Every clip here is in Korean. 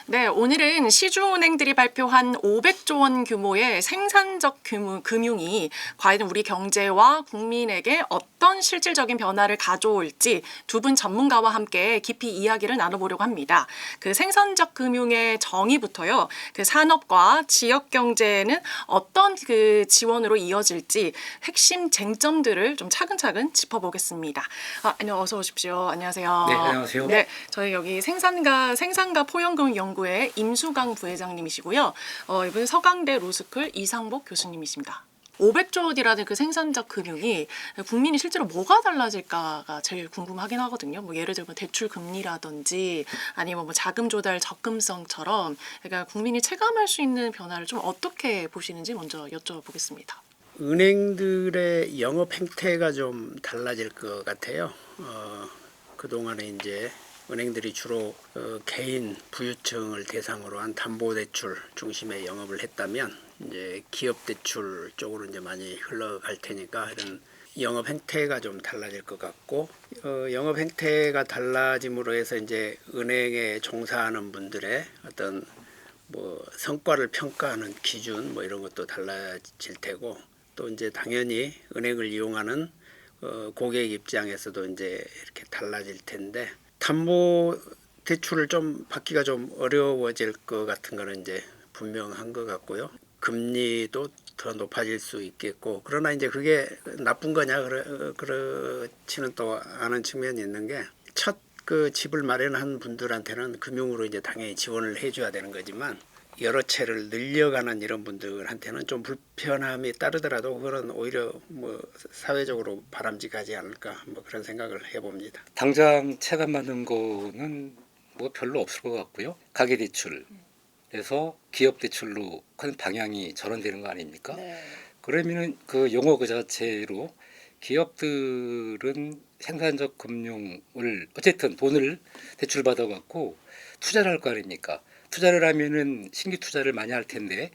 네, 오늘은 시주은행들이 발표한 500조 원 규모의 생산적 금융이 과연 우리 경제와 국민에게 어떤 실질적인 변화를 가져올지 두 분 전문가와 함께 깊이 이야기를 나눠보려고 합니다. 그 생산적 금융의 정의부터요, 그 산업과 지역 경제는 어떤 그 지원으로 이어질지 핵심 쟁점들을 좀 차근차근 짚어보겠습니다. 어서 오십시오. 안녕하세요. 네, 안녕하세요. 네, 저희 여기 생산가 포용금융연구회 임수강 부회장님이시고요. 이분 서강대 로스쿨 이상복 교수님이십니다. 500조 원이라는 그 생산적 금융이 국민이 실제로 뭐가 달라질까가 제일 궁금하긴 하거든요. 뭐 예를 들면 대출 금리라든지 아니면 뭐 자금 조달 접근성처럼 그러니까 국민이 체감할 수 있는 변화를 좀 어떻게 보시는지 먼저 여쭤보겠습니다. 은행들의 영업 행태가 좀 달라질 것 같아요. 그동안에 이제 은행들이 주로 개인 부유층을 대상으로 한 담보대출 중심의 영업을 했다면 이제 기업대출 쪽으로 이제 많이 흘러갈 테니까 이런 영업 행태가 좀 달라질 것 같고 영업 행태가 달라짐으로 해서 이제 은행에 종사하는 분들의 어떤 뭐 성과를 평가하는 기준 뭐 이런 것도 달라질 테고 또 이제 당연히 은행을 이용하는 고객 입장에서도 이제 이렇게 달라질 텐데 담보 대출을 좀 받기가 좀 어려워질 것 같은 거는 이제 분명한 것 같고요. 금리도 더 높아질 수 있겠고 그러나 이제 그게 나쁜 거냐 그렇지는 또 않은 측면이 있는 게 첫 그 집을 마련한 분들한테는 금융으로 이제 당연히 지원을 해줘야 되는 거지만 여러 채를 늘려가는 이런 분들한테는 좀 불편함이 따르더라도 그건 오히려 뭐 사회적으로 바람직하지 않을까 뭐 그런 생각을 해봅니다. 당장 체감 받는 거는 뭐 별로 없을 것 같고요. 가계대출에서 기업대출로 큰 방향이 전환되는 거 아닙니까? 네. 그러면은 그 용어 그 자체로 기업들은 생산적 금융을 어쨌든 돈을 대출 받아갖고 투자를 할 거 아닙니까? 투자를 하면은 신규 투자를 많이 할 텐데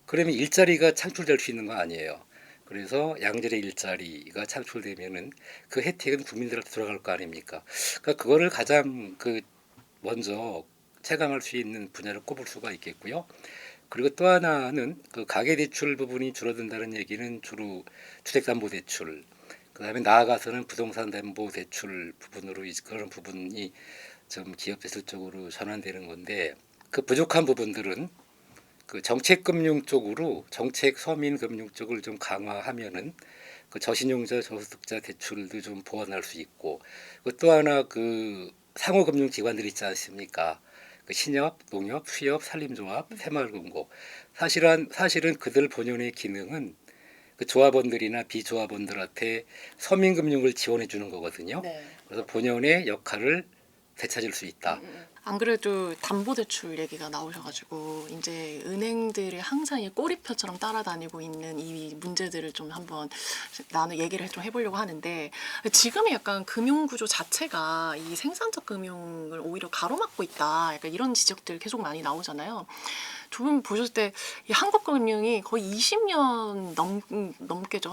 그러면 일자리가 창출될 수 있는 거 아니에요. 그래서 양질의 일자리가 창출되면은 그 혜택은 국민들한테 돌아갈 거 아닙니까? 그러니까 그거를 가장 그 먼저 체감할 수 있는 분야를 꼽을 수가 있겠고요. 그리고 또 하나는 그 가계대출 부분이 줄어든다는 얘기는 주로 주택담보대출, 그다음에 나아가서는 부동산담보대출 부분으로 그런 부분이 좀 기업대출 쪽으로 전환되는 건데 그 부족한 부분들은 그 정책금융 쪽으로 정책 서민금융 쪽을 좀 강화하면은 그 저신용자 저소득자 대출도 좀 보완할 수 있고 또 하나 그 상호금융기관들 있지 않습니까? 그 신협, 농협, 수협, 산림조합, 새마을금고 사실은 그들 본연의 기능은 그 조합원들이나 비조합원들한테 서민금융을 지원해 주는 거거든요. 네. 그래서 본연의 역할을 되찾을 수 있다. 안 그래도 담보대출 얘기가 나오셔가지고 이제 은행들이 항상 이 꼬리표처럼 따라다니고 있는 이 문제들을 좀 한번 나는 얘기를 좀 해보려고 하는데 지금의 약간 금융구조 자체가 이 생산적 금융을 오히려 가로막고 있다. 약간 이런 지적들 계속 많이 나오잖아요. 두 분 보셨을 때 이 한국금융이 거의 20년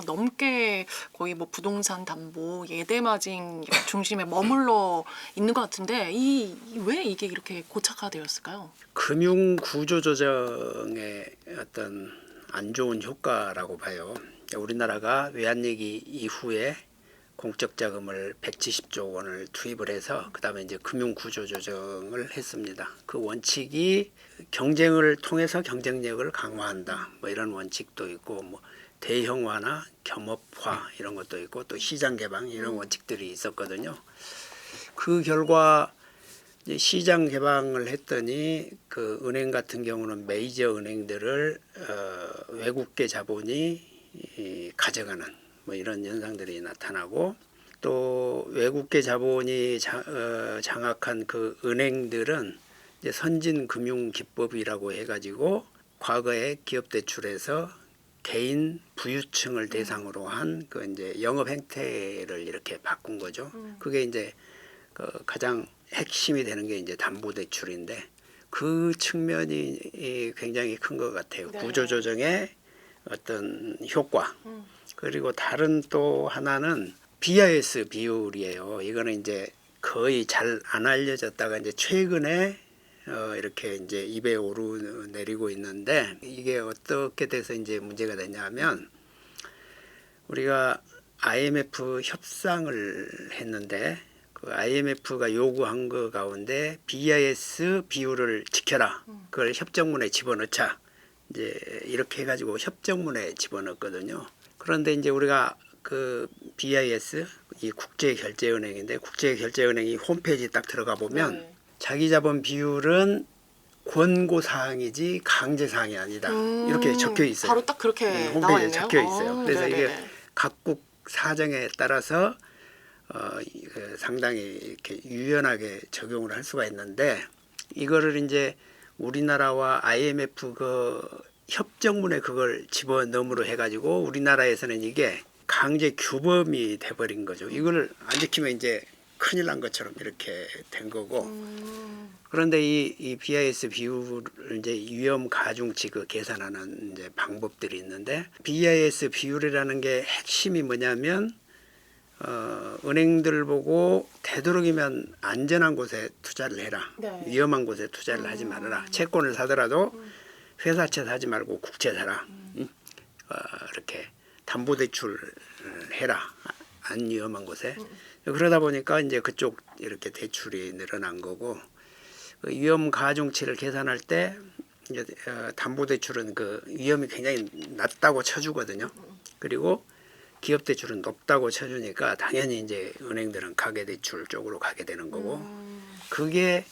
넘게 거의 뭐 부동산 담보, 예대마진 중심에 머물러 있는 것 같은데 왜 이게 이렇게 고착화되었을까요? 금융 구조 조정의 어떤 안 좋은 효과라고 봐요. 우리나라가 외환위기 이후에 공적 자금을 170조 원을 투입을 해서 그다음에 이제 금융 구조 조정을 했습니다. 그 원칙이 경쟁을 통해서 경쟁력을 강화한다. 뭐 이런 원칙도 있고 뭐 대형화나 겸업화 이런 것도 있고 또 시장 개방 이런 원칙들이 있었거든요. 그 결과 이제 시장 개방을 했더니 그 은행 같은 경우는 메이저 은행들을 외국계 자본이 가져가는 뭐 이런 현상들이 나타나고 또 외국계 자본이 장악한 그 은행들은 이제 선진 금융 기법이라고 해가지고 과거에 기업 대출에서 개인 부유층을 대상으로 한 그 이제 영업 행태를 이렇게 바꾼 거죠. 그게 이제 그 가장 핵심이 되는 게 이제 담보대출인데 그 측면이 굉장히 큰 것 같아요. 네. 구조조정의 어떤 효과. 그리고 다른 또 하나는 BIS 비율이에요. 이거는 이제 거의 잘 안 알려졌다가 이제 최근에 이렇게 이제 입에 오르내리고 있는데 이게 어떻게 돼서 이제 문제가 되냐면 우리가 IMF 협상을 했는데 그 IMF가 요구한 거 가운데 BIS 비율을 지켜라. 그걸 협정문에 집어넣자. 이제 이렇게 해가지고 협정문에 집어넣었거든요. 그런데 이제 우리가 그 BIS 이 국제결제은행인데 국제결제은행이 홈페이지 딱 들어가 보면 네. 자기자본 비율은 권고 사항이지 강제 사항이 아니다. 이렇게 적혀 있어요. 바로 딱 그렇게 홈페이지에 나와 있네요. 적혀 있어요. 그래서 네네네. 이게 각국 사정에 따라서 그 상당히 이렇게 유연하게 적용을 할 수가 있는데 이거를 이제 우리나라와 IMF 그 협정문에 그걸 집어넣음으로 해가지고 우리나라에서는 이게 강제 규범이 돼버린 거죠. 이걸 안 지키면 이제 큰일 난 것처럼 이렇게 된 거고. 그런데 이 BIS 비율을 이제 위험 가중치 그 계산하는 이제 방법들이 있는데 BIS 비율이라는 게 핵심이 뭐냐면 은행들 보고 되도록이면 안전한 곳에 투자를 해라. 네. 위험한 곳에 투자를 하지 말아라. 채권을 사더라도 회사채 사지 말고 국채 사라. 이렇게 담보대출을 해라. 안 위험한 곳에. 그러다 보니까 이제 그쪽 이렇게 대출이 늘어난 거고 그 위험 가중치를 계산할 때 이제 담보대출은 그 위험이 굉장히 낮다고 쳐주거든요. 그리고 기업 대출은 높다고 쳐주니까 당연히 이제 은행들은 가계대출 쪽으로 가게 되는 거고 그게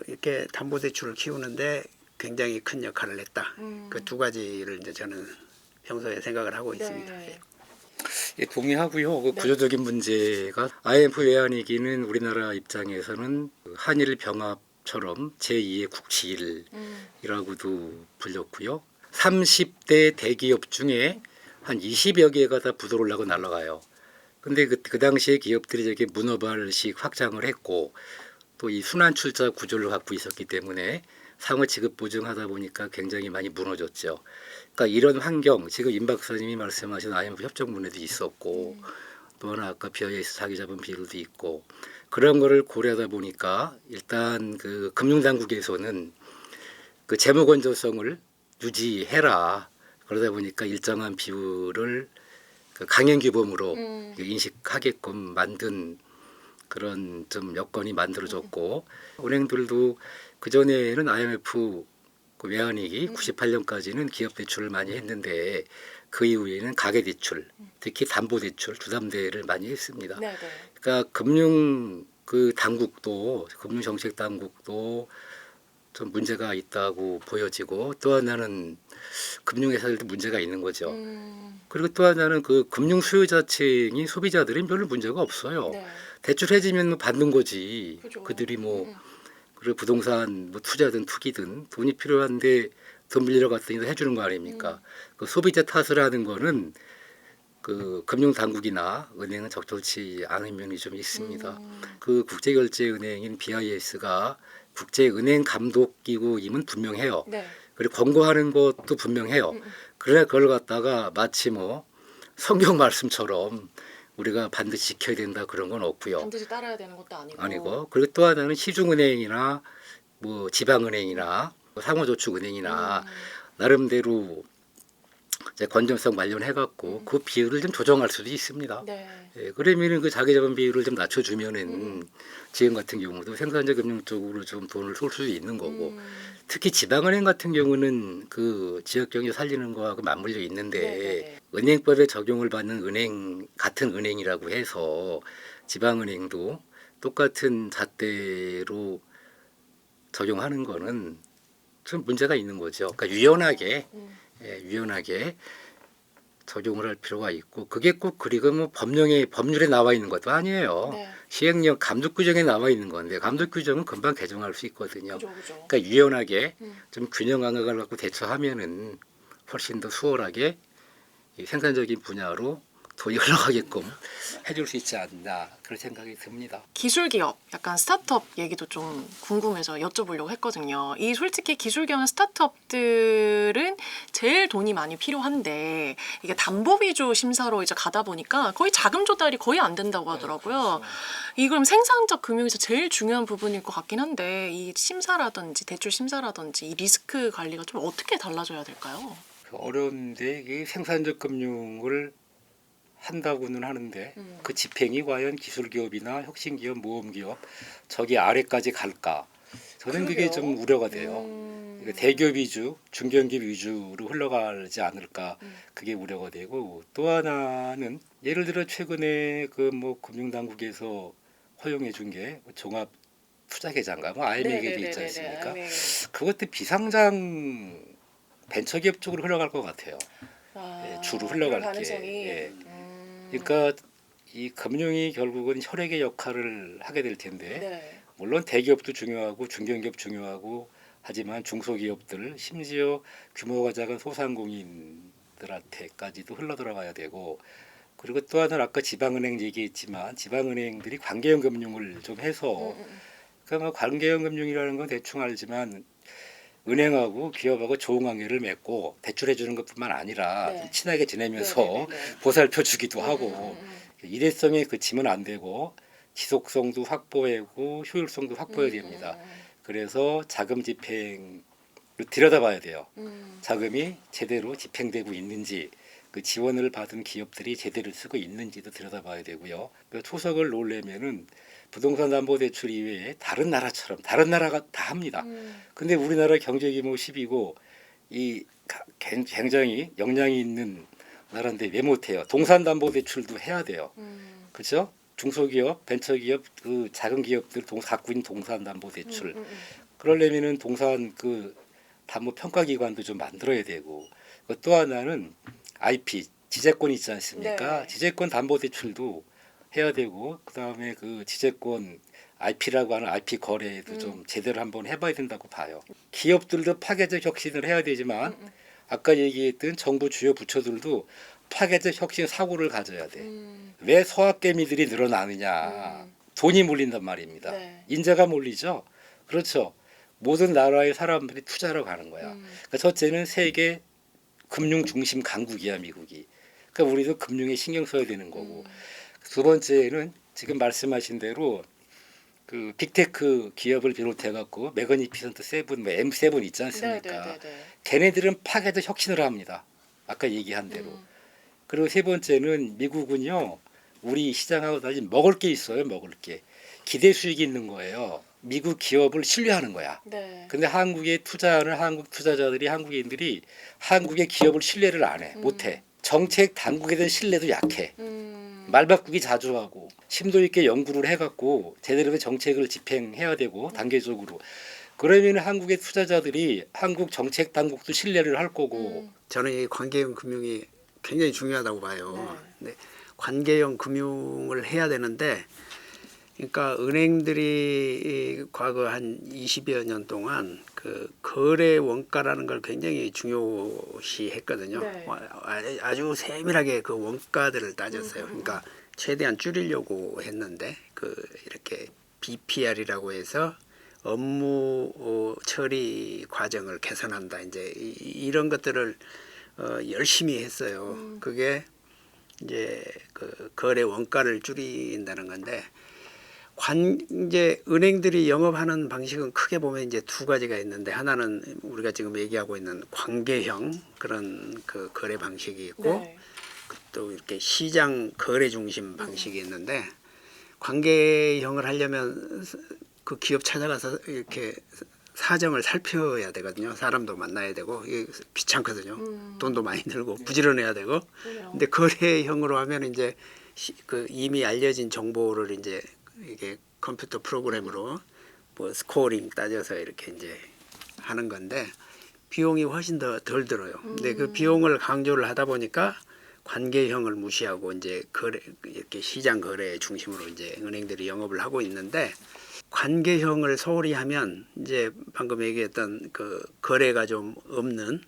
이렇게 담보대출을 키우는데 굉장히 큰 역할을 했다. 그 두 가지를 이제 저는 평소에 생각을 하고 있습니다. 네. 예, 동의하고요. 그 네. 구조적인 문제가 IMF 외환위기는 우리나라 입장에서는 그 한일 병합처럼 제2의 국치일이라고도 불렸고요. 30대 대기업 중에 한 20여 개가 다 부도를 나고 날아가요. 근데 그 당시에 기업들이 저게 문어발식 확장을 했고 또 이 순환 출자 구조를 갖고 있었기 때문에 상호 지급 보증하다 보니까 굉장히 많이 무너졌죠. 그러니까 이런 환경 지금 임 박사님이 말씀하신 IMF 협정문에도 있었고 또 하나 아까 BIS 자기자본 비율도 있고 그런 거를 고려하다 보니까 일단 그 금융당국에서는 그 재무 건조성을 유지해라. 그러다 보니까 일정한 비율을 그 강행 규범으로 인식하게끔 만든 그런 좀 여건이 만들어졌고 은행들도 그 전에는 IMF 그 외환위기 98년까지는 기업 대출을 많이 했는데 그 이후에는 가계 대출, 특히 담보 대출, 주담대를 많이 했습니다. 네네. 그러니까 금융 그 당국도 금융 정책 당국도 좀 문제가 있다고 보여지고 또 하나는 금융회사들도 문제가 있는 거죠. 그리고 또 하나는 그 금융 수요자층인 소비자들은 별로 문제가 없어요. 네. 대출해지면 뭐 받는 거지. 그죠. 그들이 뭐 그리고 부동산 뭐 투자든 투기든 돈이 필요한데 돈 빌리러 갔더니 해주는 거 아닙니까? 그 소비자 탓을 하는 거는 그 금융 당국이나 은행은 적절치 않은 면이 좀 있습니다. 그 국제결제은행인 BIS가 국제은행 감독기구임은 분명해요. 네. 그리고 권고하는 것도 분명해요. 그래 그걸 갖다가 마치 뭐 성경 말씀처럼 우리가 반드시 지켜야 된다 그런 건 없고요. 반드시 따라야 되는 것도 아니고. 그리고 또 하나는 시중은행이나 뭐 지방은행이나 상호저축은행이나 나름대로 이제 건전성 마련해갖고 그 비율을 좀 조정할 수도 있습니다. 네. 예, 그러면은 그 자기자본 비율을 좀 낮춰주면은 지금 같은 경우도 생산자 금융 쪽으로 좀 돈을 쏠 수도 있는 거고 특히 지방은행 같은 경우는 그 지역 경제 살리는 거하고 맞물려 있는데 네네네. 은행법에 적용을 받는 은행 같은 은행이라고 해서 지방은행도 똑같은 잣대로 적용하는 거는 좀 문제가 있는 거죠. 그러니까 유연하게 유연하게 적용을 할 필요가 있고 그게 꼭 그리고 뭐 법률에 나와 있는 것도 아니에요. 네. 시행령 감독 규정에 나와 있는 건데 감독 규정은 금방 개정할 수 있거든요. 그죠. 그러니까 유연하게 좀 균형 감각을 갖고 대처하면은 훨씬 더 수월하게 이 생산적인 분야로 돈이 흘러가게끔 해줄 수 있지 않나 그런 생각이 듭니다. 기술 기업, 약간 스타트업 얘기도 좀 궁금해서 여쭤보려고 했거든요. 이 솔직히 기술 기업은 스타트업들은 제일 돈이 많이 필요한데 이게 담보 위주 심사로 이제 가다 보니까 거의 자금 조달이 거의 안 된다고 하더라고요. 이 그럼 생산적 금융에서 제일 중요한 부분일 것 같긴 한데 이 심사라든지 대출 심사라든지 이 리스크 관리가 좀 어떻게 달라져야 될까요? 어려운데 이 생산적 금융을 한다고는 하는데 그 집행이 과연 기술기업이나 혁신기업, 모험기업 저기 아래까지 갈까? 저는 그게 좀 우려가 돼요. 그러니까 대기업 위주, 중견기업 위주로 흘러가지 않을까 그게 우려가 되고 또 하나는 예를 들어 최근에 그 뭐 금융당국에서 허용해 준 게 종합 투자계좌인가 뭐 IMF에도 있지 않습니까? 그것도 비상장 벤처기업 쪽으로 흘러갈 것 같아요. 예, 주로 흘러갈 게. 예. 그러니까 이 금융이 결국은 혈액의 역할을 하게 될 텐데 네. 물론 대기업도 중요하고 중견기업 중요하고 하지만 중소기업들 심지어 규모가 작은 소상공인들한테까지도 흘러 들어가야 되고 그리고 또 하나는 아까 지방은행 얘기했지만 지방은행들이 관계형 금융을 좀 해서 그러니까 뭐 관계형 금융이라는 건 대충 알지만 은행하고 기업하고 좋은 관계를 맺고 대출해 주는 것뿐만 아니라 네. 좀 친하게 지내면서 네네네네. 보살펴 주기도 하고 일회성에 그치면 안 되고 지속성도 확보하고 효율성도 확보해야 됩니다. 그래서 자금 집행을 들여다봐야 돼요. 자금이 제대로 집행되고 있는지 그 지원을 받은 기업들이 제대로 쓰고 있는지도 들여다봐야 되고요. 그 초석을 놓으려면은 부동산 담보 대출 이외에 다른 나라처럼 다른 나라가 다 합니다. 근데 우리나라 경제 규모 10이고 이 굉장히 역량이 있는 나라인데 왜 못해요? 동산 담보 대출도 해야 돼요. 그렇죠? 중소기업, 벤처기업, 그 작은 기업들 갖고 있는 동산 담보 대출. 그러려면은 동산 그 담보 평가 기관도 좀 만들어야 되고 또 하나는 IP 지재권 있지 않습니까? 네. 지재권 담보 대출도 해야 되고 그다음에 그 지재권 IP라고 하는 IP 거래도 좀 제대로 한번 해봐야 된다고 봐요. 기업들도 파괴적 혁신을 해야 되지만 아까 얘기했던 정부 주요 부처들도 파괴적 혁신 사고를 가져야 돼. 왜 서학개미들이 늘어나느냐? 돈이 몰린단 말입니다. 네. 인재가 몰리죠. 그렇죠. 모든 나라의 사람들이 투자로 가는 거야. 그러니까 첫째는 세계 금융 중심 강국이야 미국이. 그러니까 우리도 금융에 신경 써야 되는 거고. 두 번째는 지금 말씀하신 대로 그 빅테크 기업을 비롯해 갖고 매거니피선트 세븐, 뭐 M7 있지 않습니까? 걔네들은 파괴적 혁신을 합니다. 아까 얘기한 대로. 그리고 세 번째는 미국은요. 우리 시장하고 다시 먹을 게 있어요. 먹을 게. 기대 수익이 있는 거예요. 미국 기업을 신뢰하는 거야. 네. 근데 한국에 투자하는 한국 투자자들이 한국인들이 한국의 기업을 신뢰를 안 해. 못 해. 정책 당국에 대한 신뢰도 약해. 말 바꾸기 자주 하고 심도 있게 연구를 해갖고 제대로 된 정책을 집행해야 되고 단계적으로 그러면 한국의 투자자들이 한국 정책 당국도 신뢰를 할 거고 저는 이 관계형 금융이 굉장히 중요하다고 봐요. 네. 관계형 금융을 해야 되는데 그러니까 은행들이 과거 한 20여 년 동안 그 거래 원가라는 걸 굉장히 중요시했거든요. 네. 아주 세밀하게 그 원가들을 따졌어요. 그러니까 최대한 줄이려고 했는데 그 이렇게 BPR이라고 해서 업무 처리 과정을 개선한다. 이제 이런 것들을 열심히 했어요. 그게 이제 그 거래 원가를 줄인다는 건데 이제 은행들이 영업하는 방식은 크게 보면 이제 두 가지가 있는데 하나는 우리가 지금 얘기하고 있는 관계형 그런 그 거래 방식이 있고 네. 또 이렇게 시장 거래 중심 방식이 있는데 관계형을 하려면 그 기업 찾아가서 이렇게 사정을 살펴야 되거든요. 사람도 만나야 되고 이게 귀찮거든요. 돈도 많이 들고 부지런해야 되고. 근데 거래형으로 하면 이제 그 이미 알려진 정보를 이제 이게 컴퓨터 프로그램으로 뭐 스코어링 따져서 이렇게 이제 하는 건데 비용이 훨씬 더 덜 들어요. 근데 그 비용을 강조를 하다 보니까 관계형을 무시하고 이제 거래 이렇게 시장 거래 중심으로 이제 은행들이 영업을 하고 있는데 관계형을 소홀히 하면 이제 방금 얘기했던 그 거래가 좀 없는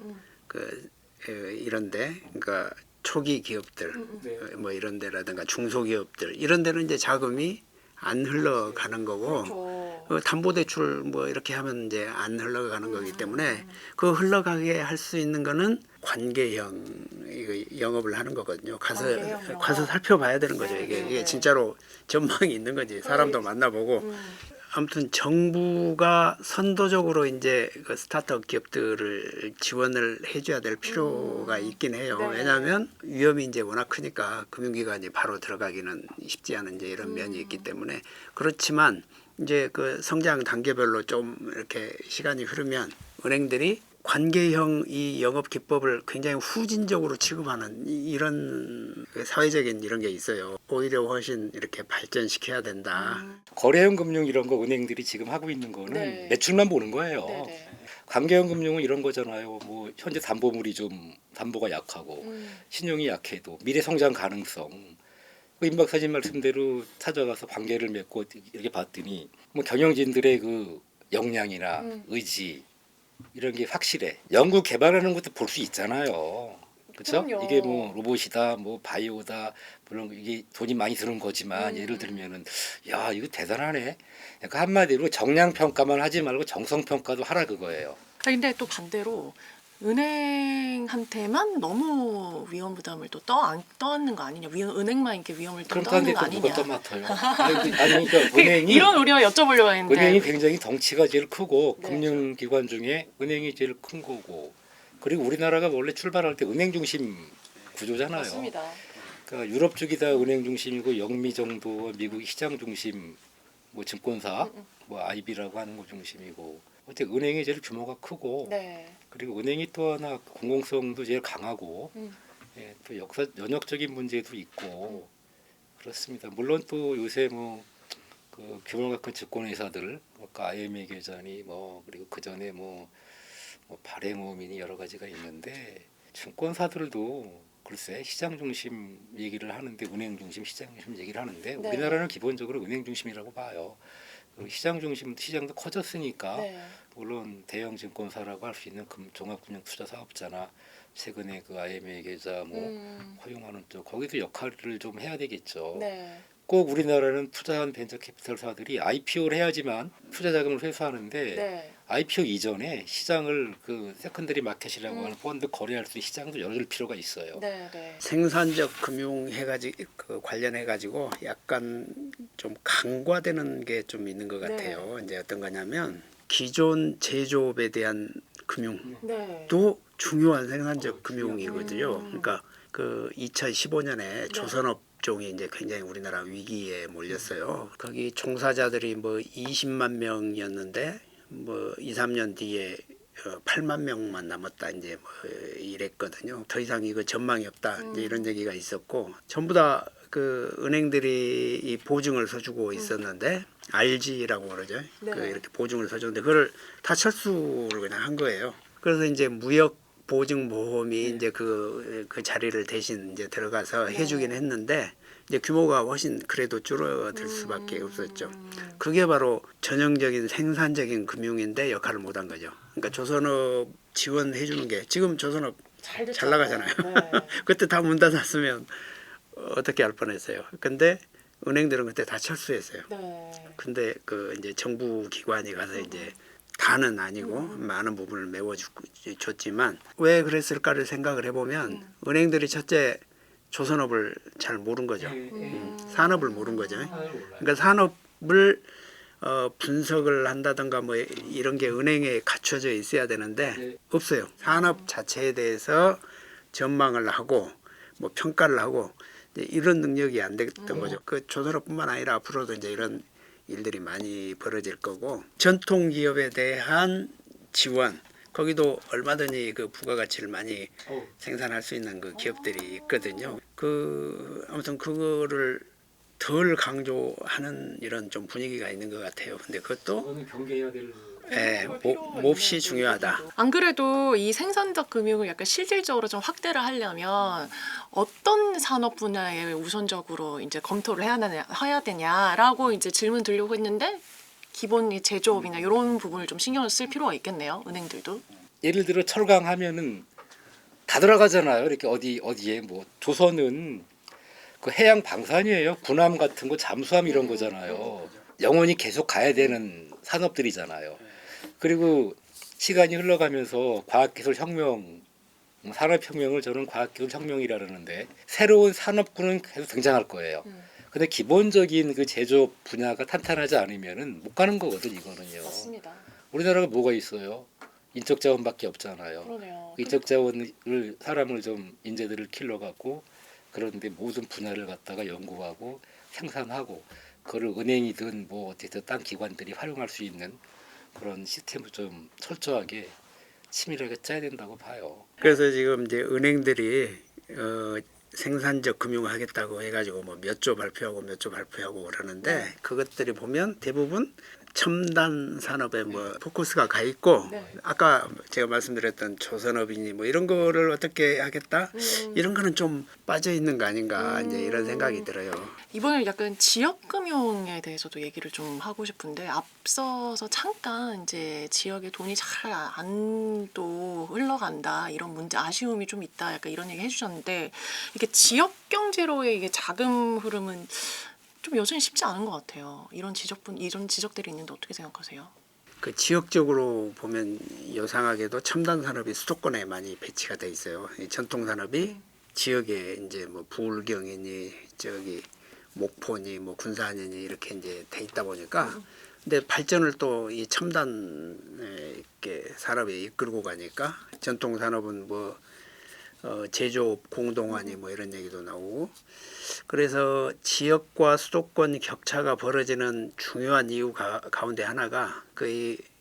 그 이런데 그러니까 초기 기업들 네. 뭐 이런 데라든가 중소기업들 이런 데는 이제 자금이 안 흘러가는 거고 담보대출 뭐 이렇게 하면 이제 안 흘러가는 거기 때문에 그 흘러가게 할 수 있는 거는 관계형 이거 영업을 하는 거거든요. 관계형 영업. 가서 살펴봐야 되는 거죠. 네, 이게 네, 이게 네. 진짜로 전망이 있는 거지. 사람도 만나보고. 아무튼 정부가 선도적으로 이제 그 스타트업 기업들을 지원을 해줘야 될 필요가 있긴 해요. 네. 왜냐하면 위험이 이제 워낙 크니까 금융기관이 바로 들어가기는 쉽지 않은 이제 이런 면이 있기 때문에 그렇지만 이제 그 성장 단계별로 좀 이렇게 시간이 흐르면 은행들이 관계형 이 영업 기법을 굉장히 후진적으로 취급하는 이런 사회적인 이런 게 있어요. 오히려 훨씬 이렇게 발전시켜야 된다. 거래형 금융 이런 거 은행들이 지금 하고 있는 거는 네. 매출만 보는 거예요. 네네. 관계형 금융은 이런 거잖아요. 뭐 현재 담보물이 좀 담보가 약하고 신용이 약해도 미래 성장 가능성. 임 박사님 말씀대로 찾아가서 관계를 맺고 이렇게 봤더니 뭐 경영진들의 그 역량이나 의지 이런 게 확실해. 연구 개발하는 것도 볼 수 있잖아요. 그렇죠? 그럼요. 이게 뭐 로봇이다, 뭐 바이오다, 물론 이게 돈이 많이 드는 거지만 예를 들면은 야 이거 대단하네. 그러니까 한마디로 정량 평가만 하지 말고 정성 평가도 하라 그거예요. 근데 또 반대로 은행한테만 너무 위험 부담을 또 떠안는 거 아니냐? 은행만 이렇게 위험을 또 그러니까 떠안는 근데 거 또 아니냐? 누가 또 맡아요. 아니 그러니까 은행이 이런 우려 여쭤보려고 했는데. 은행이 굉장히 덩치가 제일 크고 네, 금융기관 중에 은행이 제일 큰 거고 그리고 우리나라가 원래 출발할 때 은행 중심 구조잖아요. 맞습니다. 그러니까 유럽 쪽이 다 은행 중심이고 영미 정도 미국 시장 중심 뭐 증권사 뭐 IB라고 하는 거 중심이고 어째 은행이 제일 규모가 크고 네. 그리고 은행이 또 하나 공공성도 제일 강하고 예, 또 역사 연역적인 문제도 있고 그렇습니다. 물론 또 요새 뭐 그 규모가 큰 증권회사들, 아까 IMA 계좌니 뭐 그리고 그 전에 뭐 발행어민이 여러 가지가 있는데 증권사들도 글쎄 시장 중심 얘기를 하는데 은행 중심, 시장 중심 얘기를 하는데 네. 우리나라는 기본적으로 은행 중심이라고 봐요. 그리고 시장 중심 시장도 커졌으니까 네. 물론 대형 증권사라고 할 수 있는 종합금융투자사업자나 최근에 그 IMA 계좌 뭐 허용하는 쪽 거기도 역할을 좀 해야 되겠죠. 네. 꼭 우리나라는 투자한 벤처 캐피털사들이 IPO를 해야지만 투자 자금을 회수하는데 네. IPO 이전에 시장을 그 세컨더리 마켓이라고 하는 펀드 거래할 수 있는 시장도 열어줄 필요가 있어요. 네. 네. 생산적 금융 해가지고 그 관련해 가지고 약간 좀 강화되는 게 좀 있는 것 같아요. 이제 어떤 거냐면 기존 제조업에 대한 금융도 네. 중요한 생산적 금융이거든요. 그러니까 그 2015년에 조선업 종이 이제 굉장히 우리나라 위기에 몰렸어요. 거기 종사자들이 뭐 20만 명이었는데 뭐 2, 3년 뒤에 8만 명만 남았다 이제 뭐 이랬거든요. 더 이상 이거 전망이 없다 이제 이런 얘기가 있었고 전부 다 그 은행들이 이 보증을 서주고 있었는데 RG라고 그러죠. 네. 그 이렇게 보증을 서줬는데 그걸 다 철수를 그냥 한 거예요. 그래서 이제 무역 보증 보험이 이제 그 자리를 대신 이제 들어가서 해주긴 했는데 이제 규모가 훨씬 그래도 줄어들 수밖에 없었죠. 그게 바로 전형적인 생산적인 금융인데 역할을 못한 거죠. 그러니까 조선업 지원해 주는 게 지금 조선업 잘 나가잖아요. 네. 그때 다 문 닫았으면 어떻게 할 뻔했어요. 근데 은행들은 그때 다 철수했어요. 네. 근데 그 이제 정부 기관이 가서 이제 다는 아니고 많은 부분을 메워줬지만 왜 그랬을까를 생각을 해보면 은행들이 첫째 조선업을 잘 모른 거죠. 산업을 모른 거죠. 그러니까 산업을 분석을 한다든가 뭐 이런 게 은행에 갖춰져 있어야 되는데 없어요. 산업 자체에 대해서 전망을 하고 뭐 평가를 하고 이런 능력이 안 됐던 거죠. 그 조선업뿐만 아니라 앞으로도 이제 이런 일들이 많이 벌어질 거고 전통 기업에 대한 지원 거기도 얼마든지 그 부가가치를 많이 생산할 수 있는 그 기업들이 있거든요. 그 아무튼 그거를 덜 강조하는 이런 좀 분위기가 있는 것 같아요. 근데 그것도 그거는 경계해야 될 몹시 중요하다. 안 그래도 이 생산적 금융을 약간 실질적으로 좀 확대를 하려면 어떤 산업 분야에 우선적으로 이제 검토를 해야 되냐라고 이제 질문 드리려고 했는데 기본 이 제조업이나 이런 부분을 좀 신경을 쓸 필요가 있겠네요. 은행들도. 예를 들어 철강 하면은 다 들어가잖아요. 이렇게 어디에 뭐 조선은 그 해양 방산이에요. 군함 같은 거 잠수함 이런 거잖아요. 영원히 계속 가야 되는 산업들이잖아요. 그리고 시간이 흘러가면서 과학기술 혁명, 산업혁명을 저는 과학기술 혁명이라 그러는데 새로운 산업군은 계속 등장할 거예요. 근데 기본적인 그 제조업 분야가 탄탄하지 않으면은 못 가는 거거든 이거는요. 맞습니다. 우리나라가 뭐가 있어요? 인적 자원밖에 없잖아요. 그러네요. 인적 자원을 사람을 좀 인재들을 길러 갖고 그런데 모든 분야를 갖다가 연구하고 생산하고 그걸 은행이든 뭐 어쨌든 딴 기관들이 활용할 수 있는 그런 시스템을 좀 철저하게 치밀하게 짜야 된다고 봐요. 그래서 지금 이제 은행들이 생산적 금융을 하겠다고 해가지고 뭐 몇 조 발표하고 몇 조 발표하고 그러는데 그것들이 보면 대부분 첨단 산업에 뭐 포커스가 가 있고 네. 아까 제가 말씀드렸던 조선업이니 뭐 이런 거를 어떻게 하겠다 이런 거는 좀 빠져 있는 거 아닌가 이제 이런 생각이 들어요. 이번에 약간 지역금융에 대해서도 얘기를 좀 하고 싶은데 앞서서 잠깐 이제 지역에 돈이 잘 안 또 흘러간다 이런 문제 아쉬움이 좀 있다 약간 이런 얘기 해주셨는데 이게 지역 경제로의 이게 자금 흐름은 좀 여전히 쉽지 않은 것 같아요. 이런 지적들이 있는데 어떻게 생각하세요? 그 지역적으로 보면 요상하게도 첨단 산업이 수도권에 많이 배치가 돼 있어요. 이 전통 산업이 지역에 이제 뭐 부울경이니 저기 목포니 뭐 군산이니 이렇게 이제 돼 있다 보니까 근데 발전을 또 이 첨단 이렇게 산업에 이끌고 가니까 전통 산업은 뭐 제조업 공동화니 뭐 이런 얘기도 나오고 그래서 지역과 수도권 격차가 벌어지는 중요한 이유 가운데 하나가 그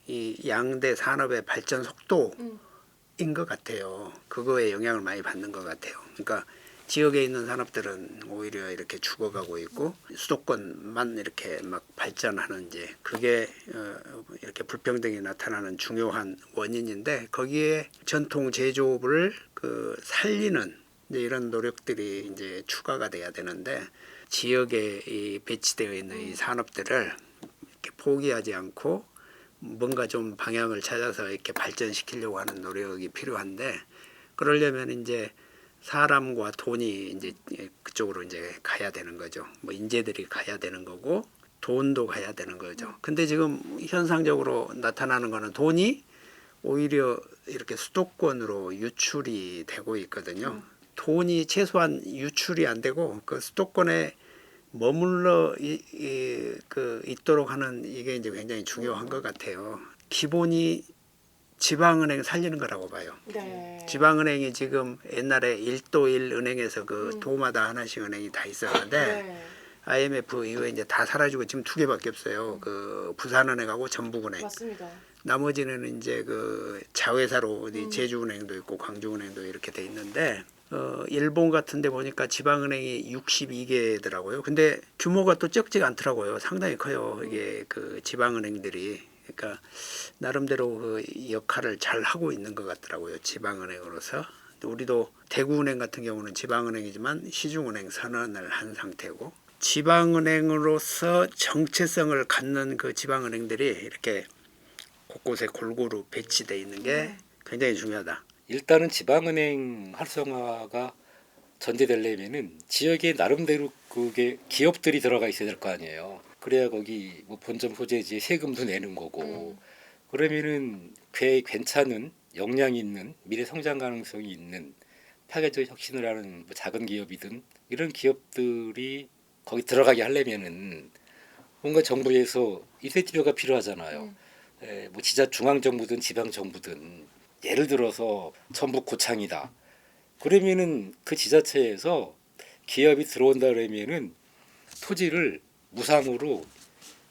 이 양대 산업의 발전 속도인 것 같아요. 그거에 영향을 많이 받는 것 같아요. 그러니까 지역에 있는 산업들은 오히려 이렇게 죽어가고 있고 수도권만 이렇게 막 발전하는 이제 그게 이렇게 불평등이 나타나는 중요한 원인인데 거기에 전통 제조업을 그 살리는 이제 이런 노력들이 이제 추가가 돼야 되는데 지역에 이 배치되어 있는 이 산업들을 이렇게 포기하지 않고 뭔가 좀 방향을 찾아서 이렇게 발전시키려고 하는 노력이 필요한데 그러려면 이제 사람과 돈이 이제 그쪽으로 이제 가야 되는 거죠. 뭐 인재들이 가야 되는 거고 돈도 가야 되는 거죠. 근데 지금 현상적으로 나타나는 거는 돈이 오히려 이렇게 수도권으로 유출이 되고 있거든요. 돈이 최소한 유출이 안 되고 그 수도권에 머물러 있도록 하는 이게 이제 굉장히 중요한 것 같아요. 기본이 지방은행 살리는 거라고 봐요. 네. 지방은행이 지금 옛날에 1도1 은행에서 그 도마다 하나씩 은행이 다 있었는데 네. IMF 이후에 이제 다 사라지고 지금 2개밖에 없어요. 그 부산은행하고 전북은행. 맞습니다. 나머지는 이제 그 자회사로 어디 제주은행도 있고 광주은행도 이렇게 돼 있는데 일본 같은 데 보니까 지방은행이 62개더라고요. 근데 규모가 또 적지가 않더라고요. 상당히 커요. 이게 그 지방은행들이. 그러니까 나름대로 그 역할을 잘 하고 있는 것 같더라고요. 지방은행으로서. 우리도 대구은행 같은 경우는 지방은행이지만 시중은행 선언을 한 상태고 지방은행으로서 정체성을 갖는 그 지방은행들이 이렇게 곳곳에 골고루 배치되어 있는 게 굉장히 중요하다. 일단은 지방은행 활성화가 전제되려면은 지역에 나름대로 그게 기업들이 들어가 있어야 될 거 아니에요. 그래야 거기 뭐 본점 소재지에 세금도 내는 거고 그러면은 괜찮은 역량 있는 미래 성장 가능성이 있는 파괴적 혁신을 하는 뭐 작은 기업이든 이런 기업들이 거기 들어가게 하려면은 뭔가 정부에서 인센티브가 필요하잖아요. 뭐 지자 중앙 정부든 지방 정부든 예를 들어서 전북 고창이다. 그러면은 그 지자체에서 기업이 들어온다 그러면은 토지를 무상으로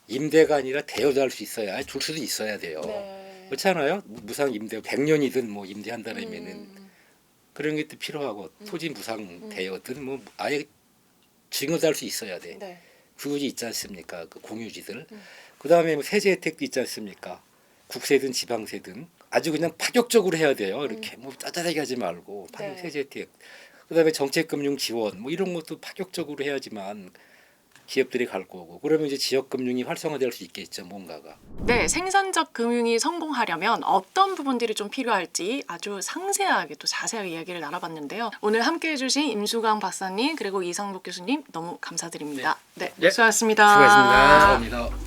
임대가 아니라 대여도 할 수 있어야 줄 수도 있어야 돼요. 네. 그렇잖아요. 무상 임대 100년이든 뭐 임대한다면은 그런 것도 필요하고 토지 무상 대여든 뭐 아예 증여도 할 수 있어야 돼. 네. 구유지 있지 않습니까? 그 공유지들. 그다음에 뭐 세제 혜택도 있지 않습니까? 국세든 지방세든 아주 그냥 파격적으로 해야 돼요. 이렇게 뭐 짜잘하게 하지 말고 네. 세제 혜택. 그다음에 정책금융 지원 뭐 이런 것도 파격적으로 해야지만 기업들이 갈 거고 그러면 이제 지역 금융이 활성화될 수 있겠죠 뭔가가. 네, 생산적 금융이 성공하려면 어떤 부분들이 좀 필요할지 아주 상세하게 또 자세하게 이야기를 나눠봤는데요. 오늘 함께해 주신 임수강 박사님 그리고 이상복 교수님 너무 감사드립니다. 네, 네. 수고하셨습니다. 수고하셨습니다. 감사합니다.